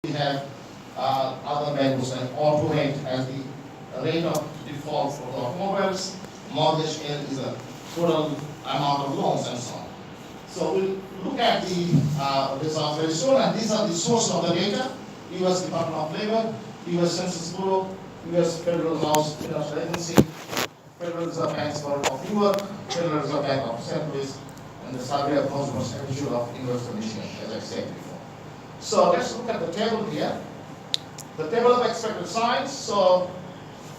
We have other values like auto rate as the rate of default for the automobiles, mortgage L is a total amount of loans and so on. So we'll look at the results very soon, and these are the source of the data: U.S. Department of Labor, U.S. Census Bureau, U.S. Federal House Financial Agency, Federal Reserve Bank of New York, Federal Reserve Bank of St. Louis, and the Survey of Consumers Institute of University of Michigan, as I said before. So let's look at the table here. The table of expected signs. So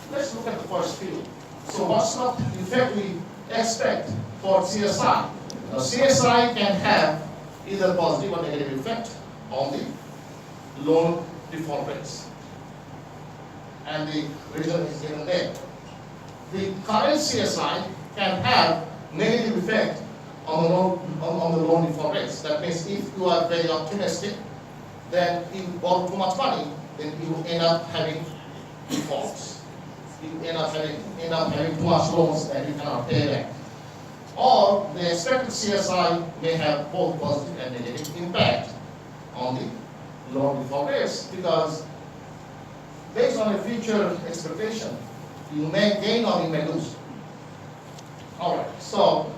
let's look at the first field. So what sort of effect we expect for CSI? Now CSI can have either positive or negative effect on the loan default rates. And the reason is given there. The current CSI can have negative effect on the loan default rates. That means if you are very optimistic, then if you borrow too much money, then you end up having defaults. You end up having too much loans that you cannot pay back. Or the expected CSI may have both positive and negative impact on the loan default rates, because based on a future expectation, you may gain or you may lose. All right, so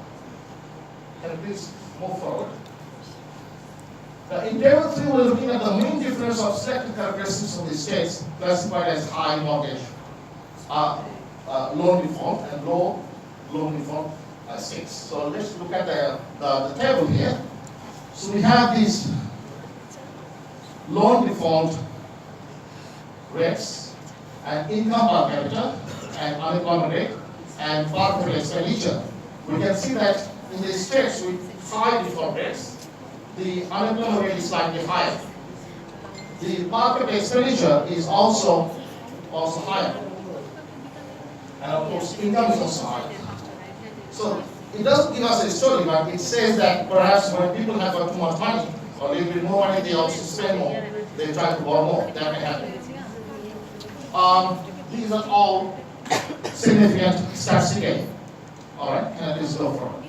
can you please move forward? Now, in table 3, we're looking at the mean difference of selected characteristics of the states classified as high mortgage loan default and low loan default states. So let's look at the table here. So we have these loan default rates and income per capita and unemployment rate and per capita expenditure. We can see that in the states with high default rates, the unemployment rate is slightly higher. The per capita expenditure is also higher. And of course, income is also higher. So it doesn't give us a story, but it says that perhaps when people have got too much money or a little bit more money, they also spend more. They try to borrow more. That may happen. These are all significant statistically. All right, can I please go forward?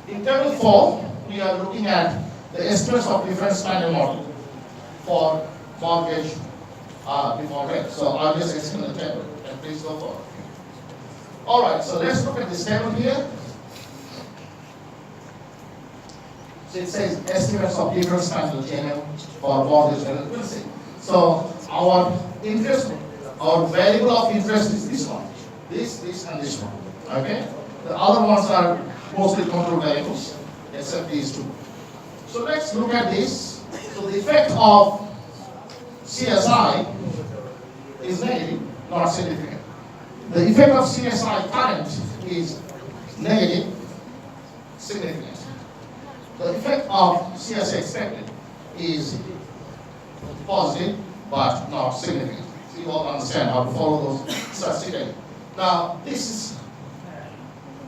In table 4, we are looking at the estimates of difference standard model for mortgage default rate. So I'll just explain the table, and please go forward. All right, so let's look at this table here. So it says estimates of difference standard GNM for mortgage delinquency. So our interest, our variable of interest is this one, this, and this one. Okay? The other ones are mostly control variables, except these two. So let's look at this. So the effect of CSI is negative, not significant. The effect of CSI current is negative, significant. The effect of CSI expected is positive, but not significant. So you all understand how to follow those statistically. Now, this is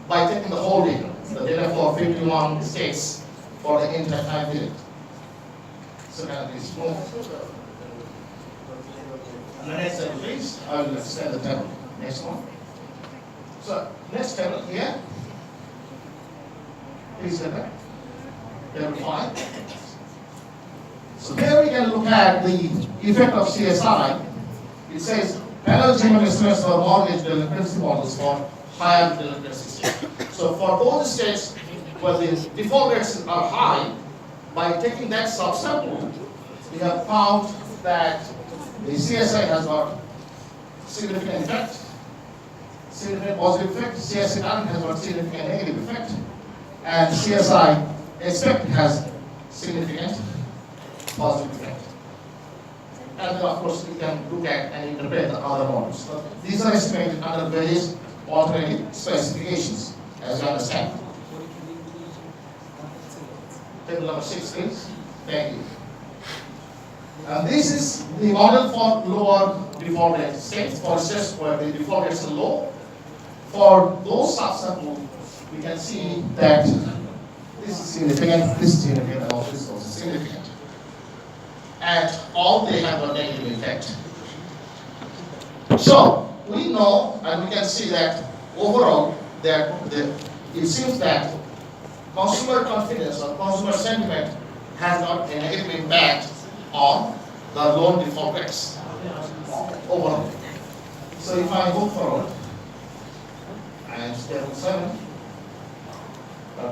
by taking the whole data, the data for 51 states for the entire time period. So can I please move? And the next table, please. I will extend the table. Next one. So, next table here. Please get that. Table 5. So here we can look at the effect of CSI. It says panel German estimates for mortgage delinquency models for higher delinquency states. So for those states where the default rates are high, by taking that subsample, we have found that the CSI has got significant effect, significant positive effect. CSI current has got significant negative effect, and CSI expect has significant positive effect. And then of course we can look at and interpret the other models. So these are estimated under various alternative specifications, as you understand. Table number 6, please. Thank you. And this is the model for lower default rate states, for states where the default rates are low. For those subsamples, we can see that this is significant, this is significant, and also this is also significant. And all they have a negative effect. So we know and we can see that overall it seems that consumer confidence or consumer sentiment has got a negative impact on the loan default rates overall. So if I go forward, and table 7.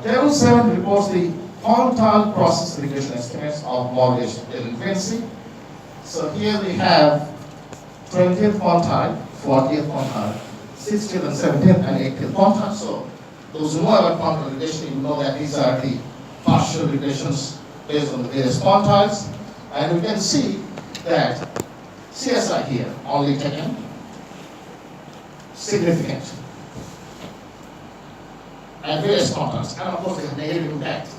Table 7 reports the quantile process regression estimates of mortgage delinquency. So here we have 20th quantile, 40th quantile, 60th and 70th and 80th quantile. So those who know about quantile regression, you know that these are the partial regressions based on the various quantiles. And we can see that CSI here only taken significant and various quantiles, and of course they have negative impact.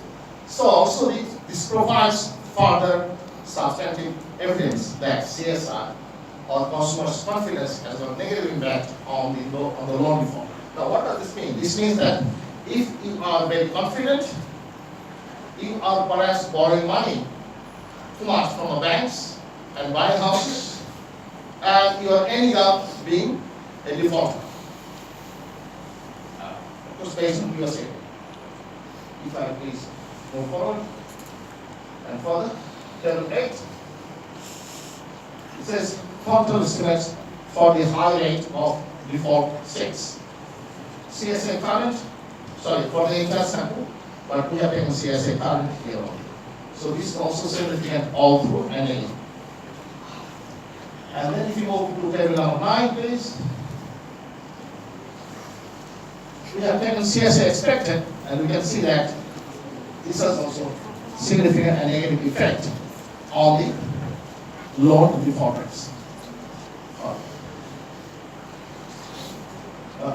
So also this provides further substantive evidence that CSI or consumers' confidence has a negative impact on the loan default. Now what does this mean? This means that if you are very confident, you are perhaps borrowing money too much from the banks and buying houses, and you are ending up being a defaulter. Of course, based on USA. If I please move forward and further, table 8. It says quantile estimates for the high rate of default 6. CSA current, sorry, for the entire sample, but we have taken CSA current here only. So this is also significant all through NA. And then if you go to table number 9, please. We have taken CSA expected, and we can see that this has also significant and negative effect on the loan default rates.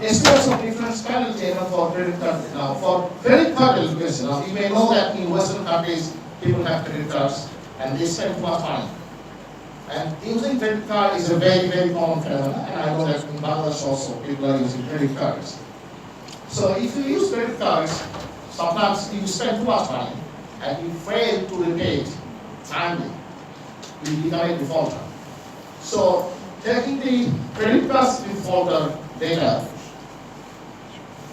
Estimates of difference penalty for credit card. Now, for credit card delinquency, now you may know that in Western countries, people have credit cards and they spend too much money. And using credit card is a very, very common phenomenon, and I know that in Bangladesh also people are using credit cards. So if you use credit cards, sometimes you spend too much money and you fail to repay it timely, you become a defaulter. So taking the credit card defaulter data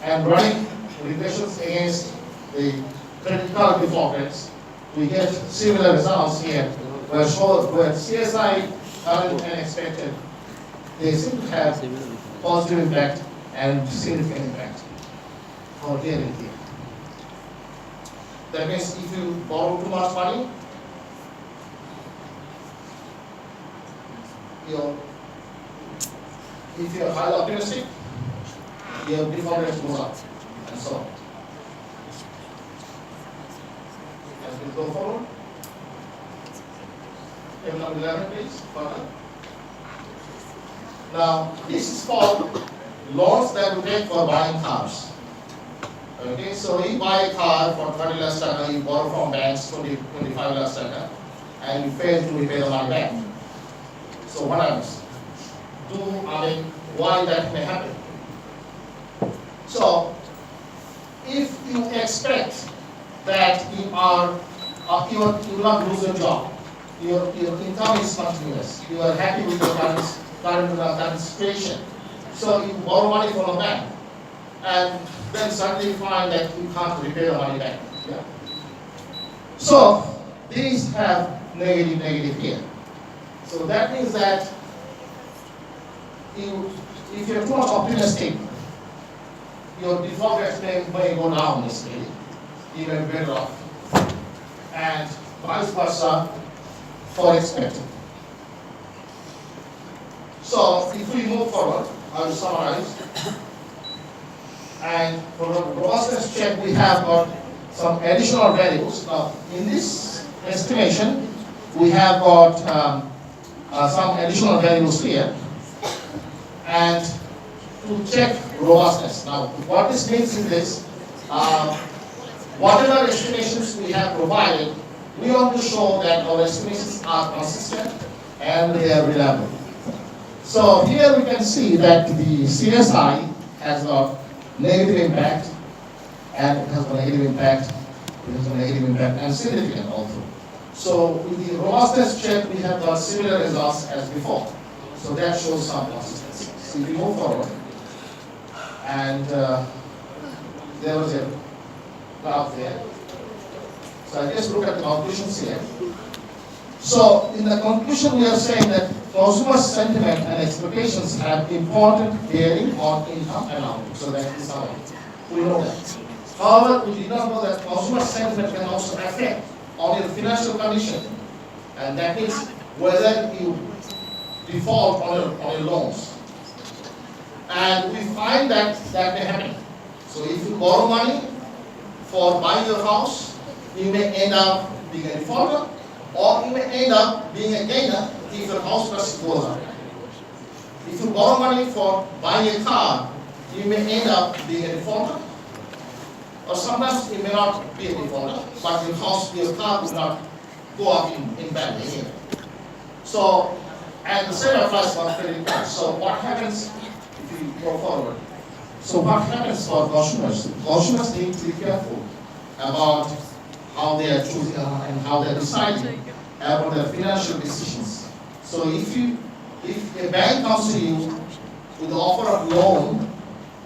and running regressions against the credit card default rates, we get similar results here, where CSI current and expected, they seem to have positive impact and significant impact for here and here. That means if you borrow too much money, if you are highly optimistic, your default rate goes up, and so on. As we go forward, table number 11, please. Further. Now, this is for loans that we take for buying cars. Okay, so you buy a car for 30 lakhs taka, you borrow from banks 25 lakhs taka, and you fail to repay the money back. So what happens? Why that may happen? So, if you expect that you will not lose your job, your income is continuous, you are happy with your current situation, so you borrow money from a bank, and then suddenly you find that you can't repay the money back. Yeah. So, these have negative here. So that means that if you're too much optimistic, your default rate may go down instead, even better off, and vice versa for expected. So if we move forward, I will summarize. And for the robustness check, we have got some additional values. Now, in this estimation, we have got some additional values here, and to check robustness. Now, what this means is this: whatever estimations we have provided, we want to show that our estimations are consistent and they are reliable. So here we can see that the CSI has got negative impact, and it has a negative impact, it has a negative impact, and significant also. So with the robustness check, we have got similar results as before. So that shows some consistency. So if we move forward, and there was a graph there. So I just look at the conclusions here. So in the conclusion, we are saying that consumer sentiment and expectations have important bearing on income and output. So that is how we know that. However, we did not know that consumer sentiment can also affect on your financial condition, and that means whether you default on your loans. And we find that may happen. So if you borrow money for buying your house, you may end up being a defaulter, or you may end up being a gainer if your house price goes up. If you borrow money for buying a car, you may end up being a defaulter, or sometimes you may not be a defaulter, but your car will not go up in value anyway. So, and the same applies for credit cards. So what happens if you go forward? So what happens for consumers? Consumers need to be careful about how they are choosing and how they are deciding about their financial decisions. So if a bank comes to you with the offer of loan,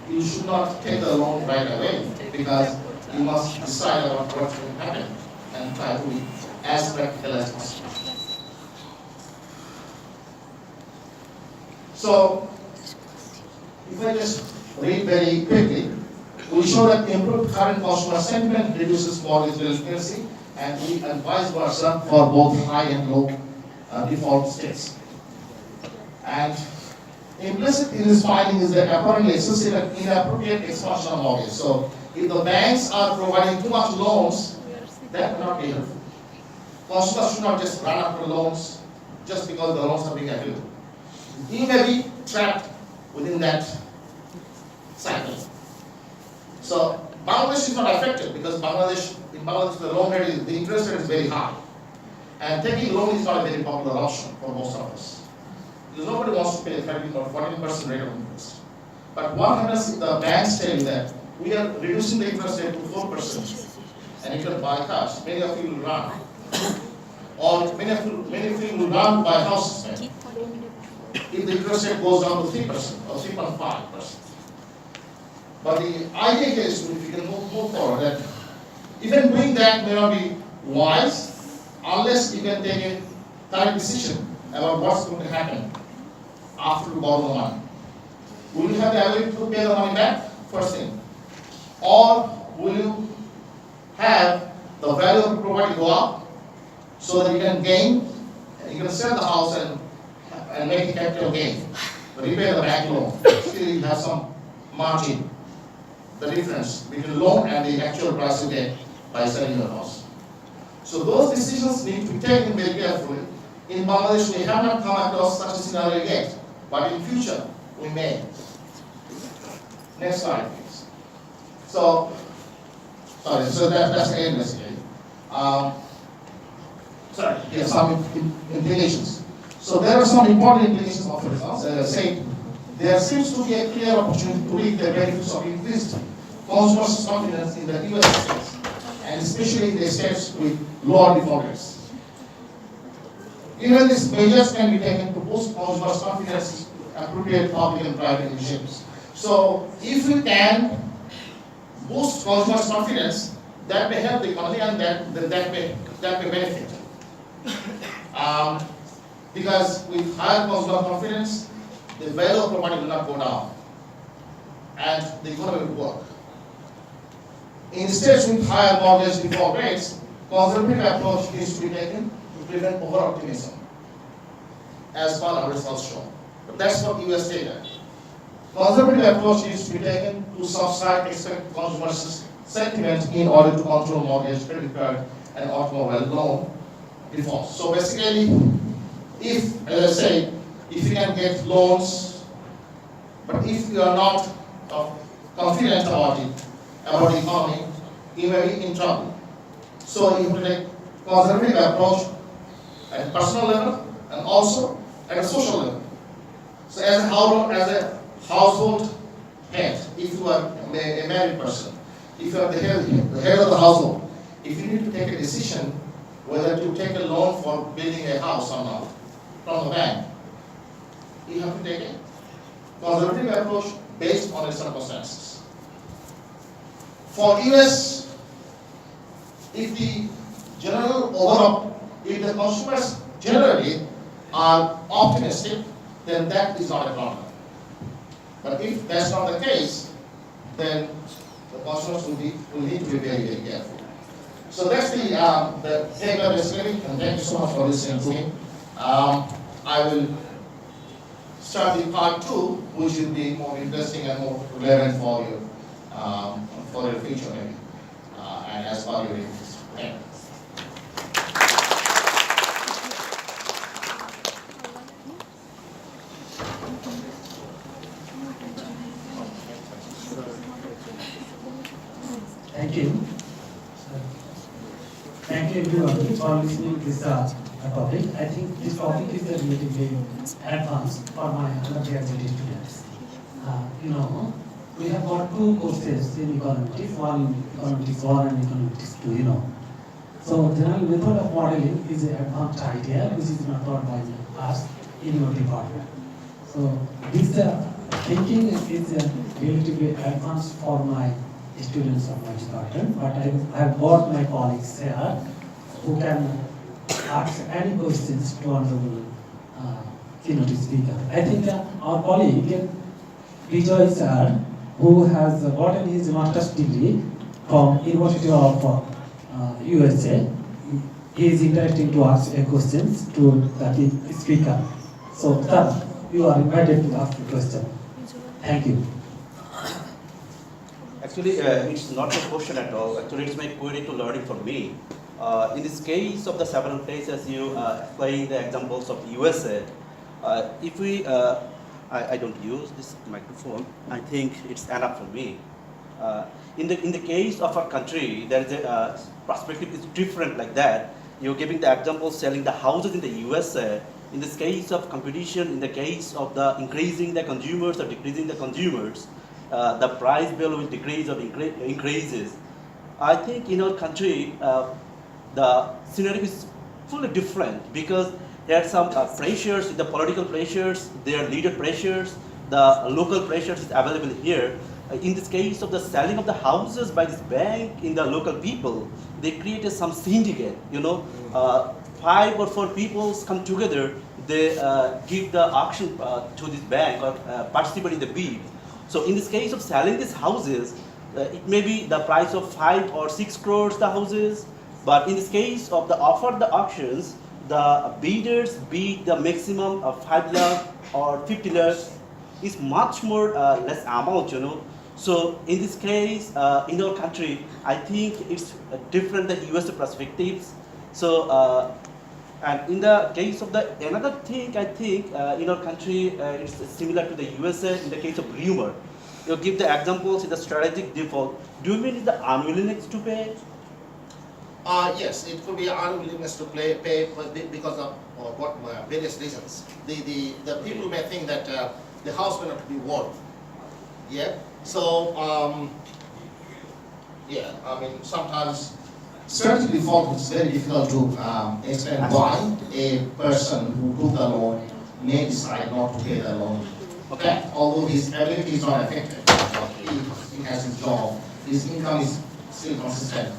you should not take the loan right away, because you must decide about what will happen and try to be as practical as possible. So if I just read very quickly, we show that improved current consumer sentiment reduces mortgage delinquency, and vice versa for both high and low default states. And implicit in this finding is the apparently excessive and inappropriate expansion of mortgage. So if the banks are providing too much loans, that will not be helpful. Consumers should not just run after loans just because the loans are being available. You may be trapped within that cycle. So Bangladesh is not affected because in Bangladesh the loan rate the interest rate is very high, and taking loan is not a very popular option for most of us. Because nobody wants to pay a 13 or 14% rate of interest. But what happens if the banks tell you that we are reducing the interest rate to 4%, and you can buy cars? Many of you will run, or many of you will run to buy houses. If the interest rate goes down to 3% or 3.5%. But the idea is, if you can move forward, that even doing that may not be wise unless you can take a correct decision about what's going to happen after you borrow the money. Will you have the ability to pay the money back, first thing? Or will you have the value of the property go up so that you can gain, and you can sell the house and make a capital gain, repay the bank loan? Still you have some margin, the difference between loan and the actual price you get by selling your house. So those decisions need to be taken very carefully. In Bangladesh, we have not come across such a scenario yet, but in future, we may. Next slide, please. So that's the end, basically. Some implications. So there are some important implications of the results. As I said, there seems to be a clear opportunity to reap the benefits of increased consumer confidence in the US states, and especially in the states with lower default rates. Even these measures can be taken to boost consumer confidence in appropriate public and private initiatives. So if we can boost consumer confidence, that may help the economy, and that may benefit. Because with higher consumer confidence, the value of property will not go down, and the economy will work. In states with higher mortgage default rates, conservative approach needs to be taken to prevent over-optimism, as far as results show. But that's what US data. Conservative approach needs to be taken to subside expected consumer sentiment in order to control mortgage, credit card, and automobile loan defaults. So basically, if, as I say, if you can get loans, but if you are not confident about the economy, you may be in trouble. So you have to take conservative approach at a personal level and also at a social level. So as a household head, if you are a married person, if you are the head of the household, if you need to take a decision whether to take a loan for building a house or not from the bank, you have to take a conservative approach based on the circumstances. For US, if the general overall, if the consumers generally are optimistic, then that is not a problem. But if that's not the case, then the customers will need to be very, very careful. So that's the takeaway basically, and thank you so much for listening to me. I will start with part 2, which will be more interesting and more relevant for your future maybe, and as per your interest. Thank you. Thank you. Thank you everyone for listening to this topic. I think this topic is relatively advanced for my undergraduate students. We have got 2 courses in econometrics, one in econometrics 1 and econometrics 2, So general method of modeling is an advanced idea which is not taught by us in your department. So this thinking is relatively advanced for my students of my department, but I have got my colleagues here who can ask any questions to honorable keynote speaker. I think our colleague Vijay sir, who has gotten his master's degree from University of USA, he is interested to ask questions to the speaker. So sir, you are invited to ask the question. Thank you. Actually, it's not a question at all. Actually, it's my query to learning for me. In this case of the several places you explain the examples of USA, if we, I don't use this microphone, I think it's enough for me. In the case of our country, there is a perspective is different like that. You're giving the example selling the houses in the USA. In this case of competition, in the case of the increasing the consumers or decreasing the consumers, the price bill will decrease or increases. I think in our country, the scenario is fully different because there are some pressures, the political pressures, there are leader pressures, the local pressures is available here. In this case of the selling of the houses by this bank in the local people, they created some syndicate, 5 or 4 people come together, they give the auction to this bank or participate in the bid. So in this case of selling these houses, it may be the price of 5 or 6 crores the houses, but in this case of the offer the auctions, the bidders bid the maximum of 5 lakh or 50 lakhs is much more less amount, So in this case, in our country, I think it's different than US perspectives. So and in the case of the another thing, I think in our country it's similar to the USA in the case of rumor. You give the examples in the strategic default. Do you mean the unwillingness to pay? Yes, it could be unwillingness to pay because of various reasons. The people may think that the house may not be worth. Yeah. So yeah, I mean sometimes strategic default is very difficult to explain why a person who took the loan may decide not to pay the loan. Okay. Although his ability is not affected, he has his job, his income is still consistent.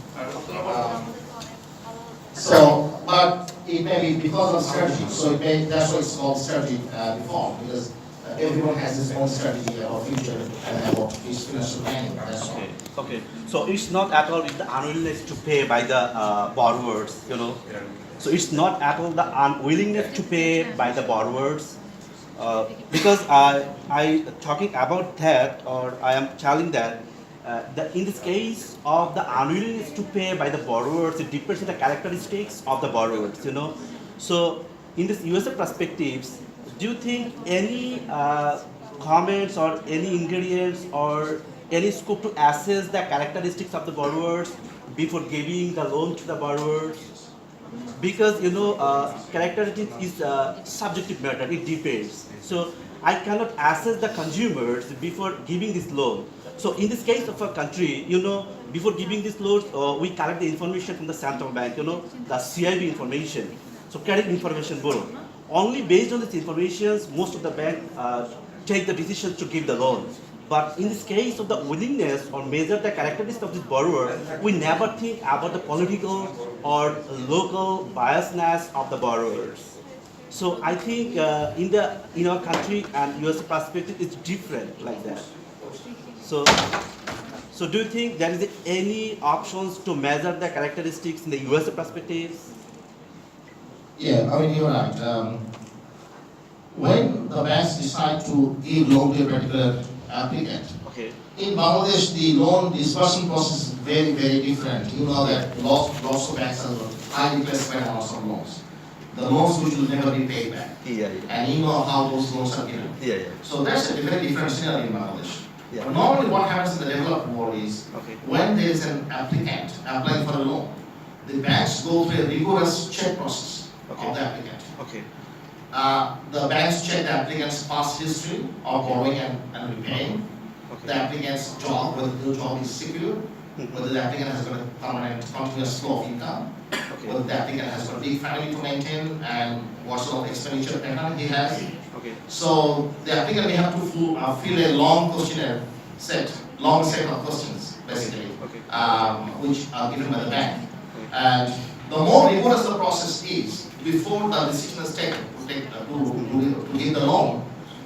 But it may be because of strategy. So that's why it's called strategy default, because everyone has his own strategy about future and about his financial planning. That's all. Okay. So it's not at all the unwillingness to pay by the borrowers, So it's not at all the unwillingness to pay by the borrowers. Because I talking about that, or I am telling that in this case of the unwillingness to pay by the borrowers, it depends on the characteristics of the borrowers, So in this USA perspectives, do you think any comments or any ingredients or any scope to assess the characteristics of the borrowers before giving the loan to the borrowers? Because characteristics is a subjective matter, it depends. So I cannot assess the consumers before giving this loan. So in this case of a country, before giving this loan, we collect the information from the central bank, the CIB information. So credit information bureau. Only based on this information, most of the bank take the decision to give the loan. But in this case of the willingness or measure the characteristics of this borrower, we never think about the political or local biasness of the borrowers. So I think in our country and US perspective, it's different like that. So, so do you think there is any options to measure the characteristics in the US perspectives? Yeah, I mean, you're right. When the banks decide to give loan to a particular applicant, Okay. in Bangladesh, the loan disbursement process is very, very different. You know that lots of banks have highly classified amounts of loans. The loans which will never be paid back. Yeah, And you know how those loans are given. yeah. So that's a very different scenario in Bangladesh. Yeah. But normally what happens in the developed world is, Okay. when there is an applicant applying for a loan, the banks go through a rigorous check process Okay. of the applicant. Okay. The banks check the applicant's past history of borrowing and repaying, the Okay. applicant's job, whether the job is secure, whether the applicant has got a permanent continuous flow of income, whether the applicant has got a big family to maintain, and what sort of expenditure pattern he has. Okay. So the applicant may have to fill a long questionnaire long set of questions, basically, Okay. which are given by the bank. And the more rigorous the process is, before the decision is taken to give the loan,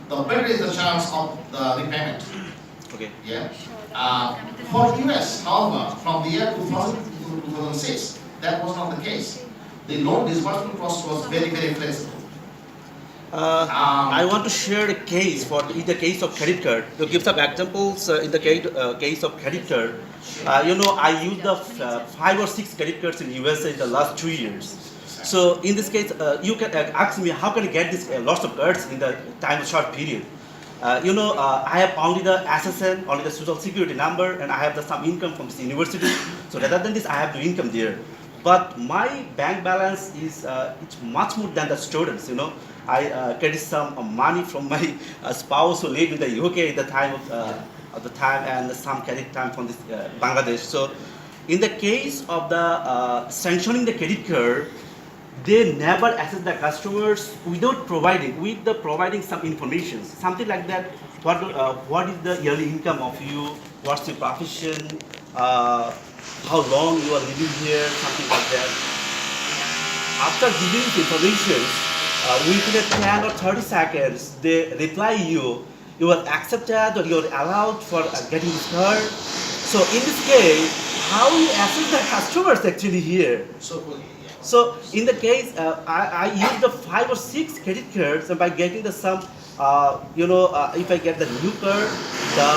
the better is the chance of the repayment. Okay. Yeah. For US, however, from the year 2000 to 2006, that was not the case. The loan disbursement process was very, very flexible. I want to share a case in the case of credit card. To give some examples in the case of credit card, I used the 5 or 6 credit cards in USA in the last 2 years. So in this case, you can ask me how can I get this lots of cards in the time of short period. I have only the SSN, only the social security number, and I have some income from this university. So rather than this, I have the income there. But my bank balance is it's much more than the students. I credit some money from my spouse who lived in the UK at the time of the time, and some credit time from this Bangladesh. So in the case of the sanctioning the credit card, they never assess the customers without providing some information, something like that. What is the yearly income of you? What's your profession? How long you are living here? Something like that. After giving this information, within 10 or 30 seconds, they reply you are accepted or you are allowed for getting this card. So in this case, how you assess the customers actually here? So in the case, I use the 5 or 6 credit cards, and by getting the sum, if I get the new card, the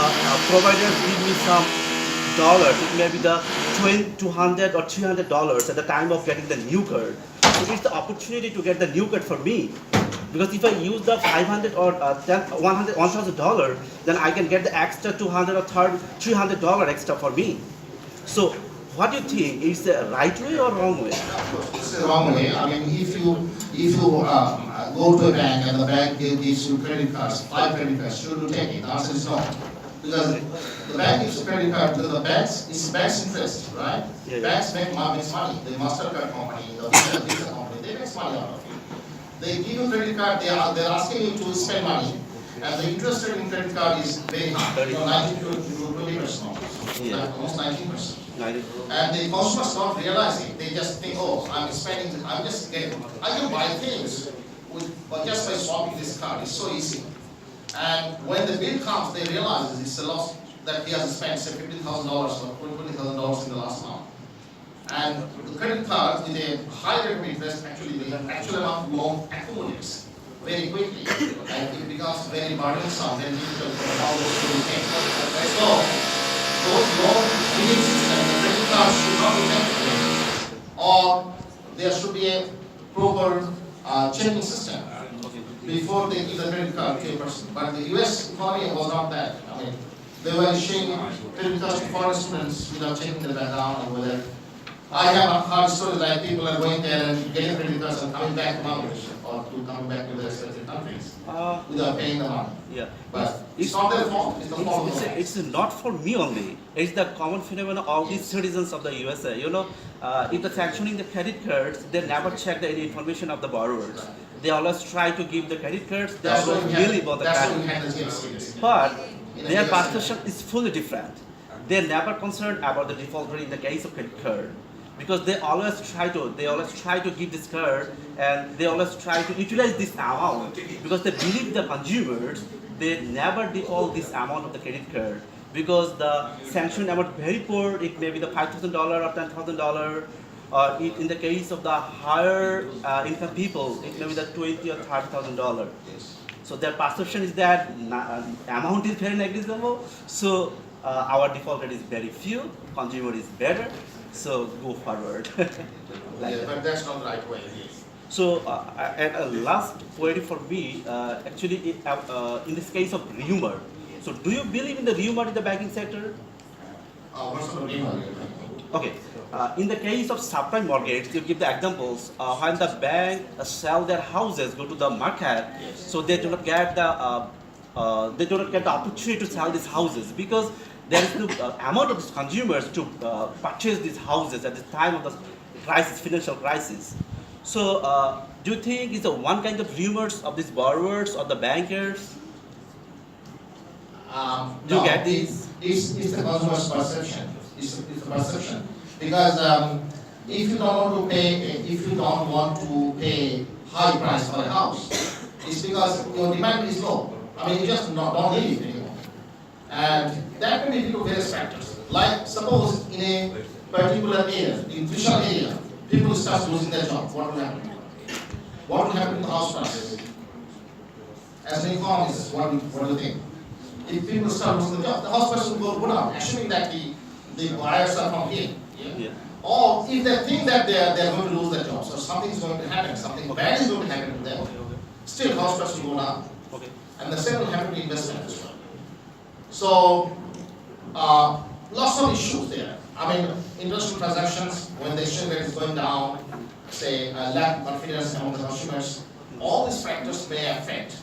provider give me some dollars. It may be the $200 or $300 at the time of getting the new card. So it's the opportunity to get the new card for me. Because if I use the $500 or $1,000, then I can get the extra $200 or $300 extra for me. So what do you think? Is the right way or wrong way? It's the wrong way. I mean, if you go to a bank and the bank gives you credit cards, 5 credit cards, should you take it? The answer is no. Because the bank gives you credit card because it's bank's interest, right? Yeah. Banks make money. The Mastercard company, the Visa company, they make money out of it. They give you credit card, they're asking you to spend money. And the interest rate in credit card is very high, 19 to 20%, Yeah. almost 19%. And the consumers don't realize it. They just think, oh, I can buy things but just by swapping this card. It's so easy. And when the bill comes, they realize it's a loss that he has spent, say, $15,000 or $20,000 in the last month. And the credit card with a high rate of interest, actually the actual amount of loan accumulates very quickly, and it becomes very burdensome, very difficult for how those to repay. So those loan giving systems, the credit cards should not be taken, or there should be a proper checking system before they give the credit card to a person. But the US economy was not that. I mean, they were issuing credit cards to foreign students without checking the background and whether. I have heard stories like people are going there and getting credit cards and coming back to Bangladesh or coming back to their respective countries without paying the money. Yeah. But it's not their fault. It's the fault of the bank. It's not for me only. It's the common phenomenon of these citizens of the USA. If they're sanctioning the credit cards, they never check any information of the borrowers. They always try to give the credit cards. They That's always what we really had. about the That's what credit. we had the GFCs. But In their the perception is fully different. They're never concerned about the default rate in the case of credit card. because they always try to give this card, and they always try to utilize this amount because they believe the consumers they never default this amount of the credit card because the sanctioned amount very poor. It may be the $5,000 or $10,000, or in the case of the higher income people, it may be the $20,000 or $30,000. So their perception is that amount is very negligible. So our default rate is very few. Consumer is better. So go forward. Like Yeah, that. but that's not the right way. So and a last query for me, actually, in this case of rumor. So do you believe in the rumor in the banking sector? What's the name? Okay. In the case of subprime mortgage, you give the examples when the bank sell their houses, go to the market, so they do not get the opportunity to sell these houses because there is no amount of these consumers to purchase these houses at the time of the crisis, financial crisis. So do you think it's one kind of rumors of these borrowers or the bankers? Do you get these? It's the consumer's perception. It's the perception. Because if you don't want to pay high price for a house, it's because your demand is low. I mean, you just don't need it anymore. And that may be due to various factors. Like suppose in a particular area, in crucial area, people start losing their job. What will happen? What will happen to the house prices? As an economist, what do you think? If people start losing their job, the house prices will go down, assuming that the buyers are from here. Yeah. Or if they think that they are going to lose their jobs or something is going to happen, something bad is going to happen to them, still house prices will go down. Okay. And the same will happen to investment as well. So, lots of issues there. I mean, international transactions, when the exchange rate is going down, say, lack of confidence among the consumers, all these factors may affect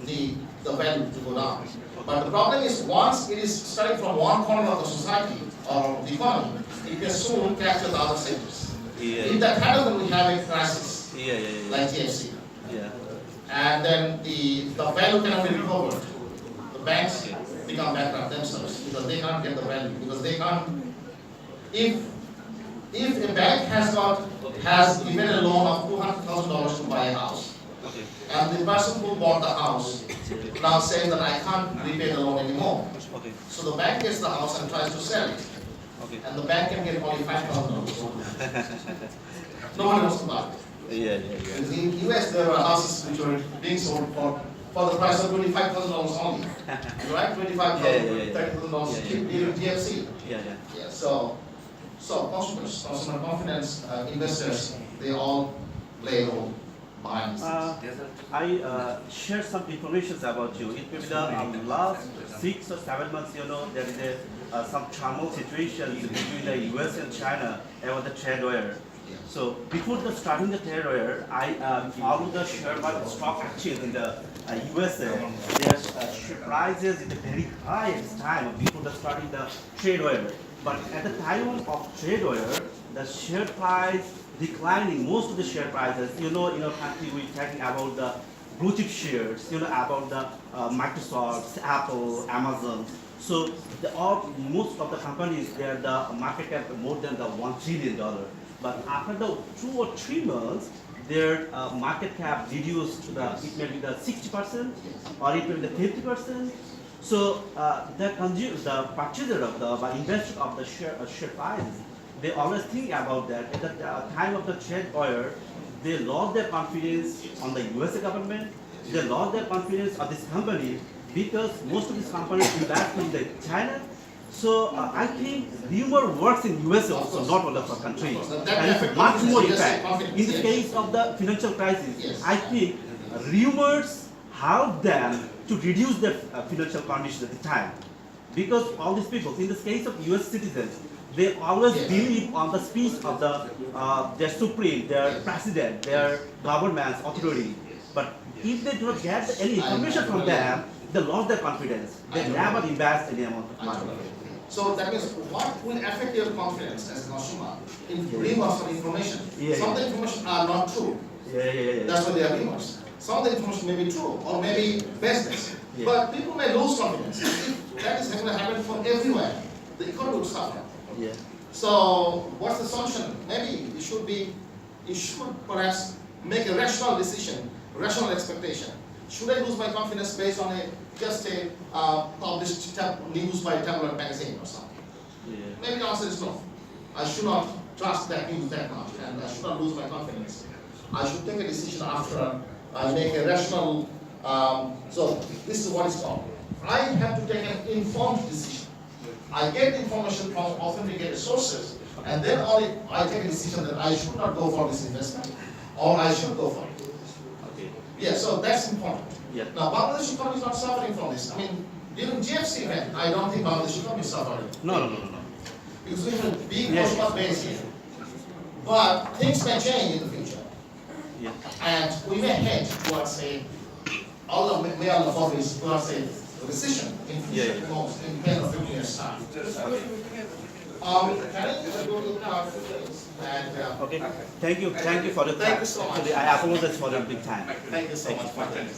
the value to go down. But the problem is, once it is starting from one corner of the society or the economy, it can soon capture the other sectors. Yeah. If that happens, then we have a crisis Yeah. like TFC. Yeah. And then the value cannot be recovered. The banks become bankrupt themselves because they can't get the value, because they can't. If a bank has given a loan of $200,000 to buy a house, Okay. and the person who bought the house now says that I can't repay the loan anymore, Okay. so the bank gets the house and tries to sell it, Okay. and the bank can get only $5,000. Nobody wants to buy it. Yeah. In the US, there were houses which were being sold for the price of $25,000 only. Right? $25,000, $30,000 cheap deal in TFC. Yeah. Yeah, so consumers, consumer confidence, investors, they all play a role behind this. I share some information about you. It may be the last 6 or 7 months, there is some turmoil situation between the US and China about the trade war. So before starting the trade war, I followed the share market stock exchange in the USA. Their share prices is very high at this time before starting the trade war. But at the time of trade war, the share price declining. Most of the share prices, in our country, we're talking about the blue chip shares, about the Microsoft, Apple, Amazon. So most of the companies, they are the market cap more than the $1 trillion. But after the 2 or 3 months, their market cap reduced to it may be the 60% or it may be the 50%. So the purchaser of the investor of the share prices, they always think about that. At the time of the trade war, they lost their confidence on the USA government. They lost their confidence on this company because most of these companies invest in China. So I think rumor works in US also, not all of our countries. And it's much more effect. In the case of the financial crisis, I think rumors help them to reduce their financial conditions at the time. Because all these people, in this case of US citizens, they always believe on the speech of their supreme, their president, their government's authority. But if they do not get any information from them, they lost their confidence. They never invest any amount of money. So that means what will affect your confidence as a consumer in rumors or information? Some of the information are not true. That's why they are rumors. Some of the information may be true or maybe business. But people may lose confidence. If that is going to happen for everywhere, the economy will suffer. So what's the solution? Maybe you should perhaps make a rational decision, rational expectation. Should I lose my confidence based on just a published news by a tabloid magazine or something? Yeah. Maybe the answer is no. I should not trust that news that much, and I should not lose my confidence. I should take a decision after I make a rational. So this is what is called. I have to take an informed decision. I get the information from authenticated sources, and then only I take a decision that I should not go for this investment, or I should go for it. Okay. Yeah, so that's important. Yeah. Now, Bangladesh economy is not suffering from this. I mean, during GFC event, I don't think Bangladesh economy is suffering. No. Because we have a big Yes. cost base here. But things may change in the future. Yeah. And we may head towards Allah may Allah forbid, towards a recession in future, Yeah. in 10 or 15 years' time. Okay. Can I go to now? And, Okay. Thank you for the Thank you so much. Actually, I apologize for the big time. Thank you so much for attending.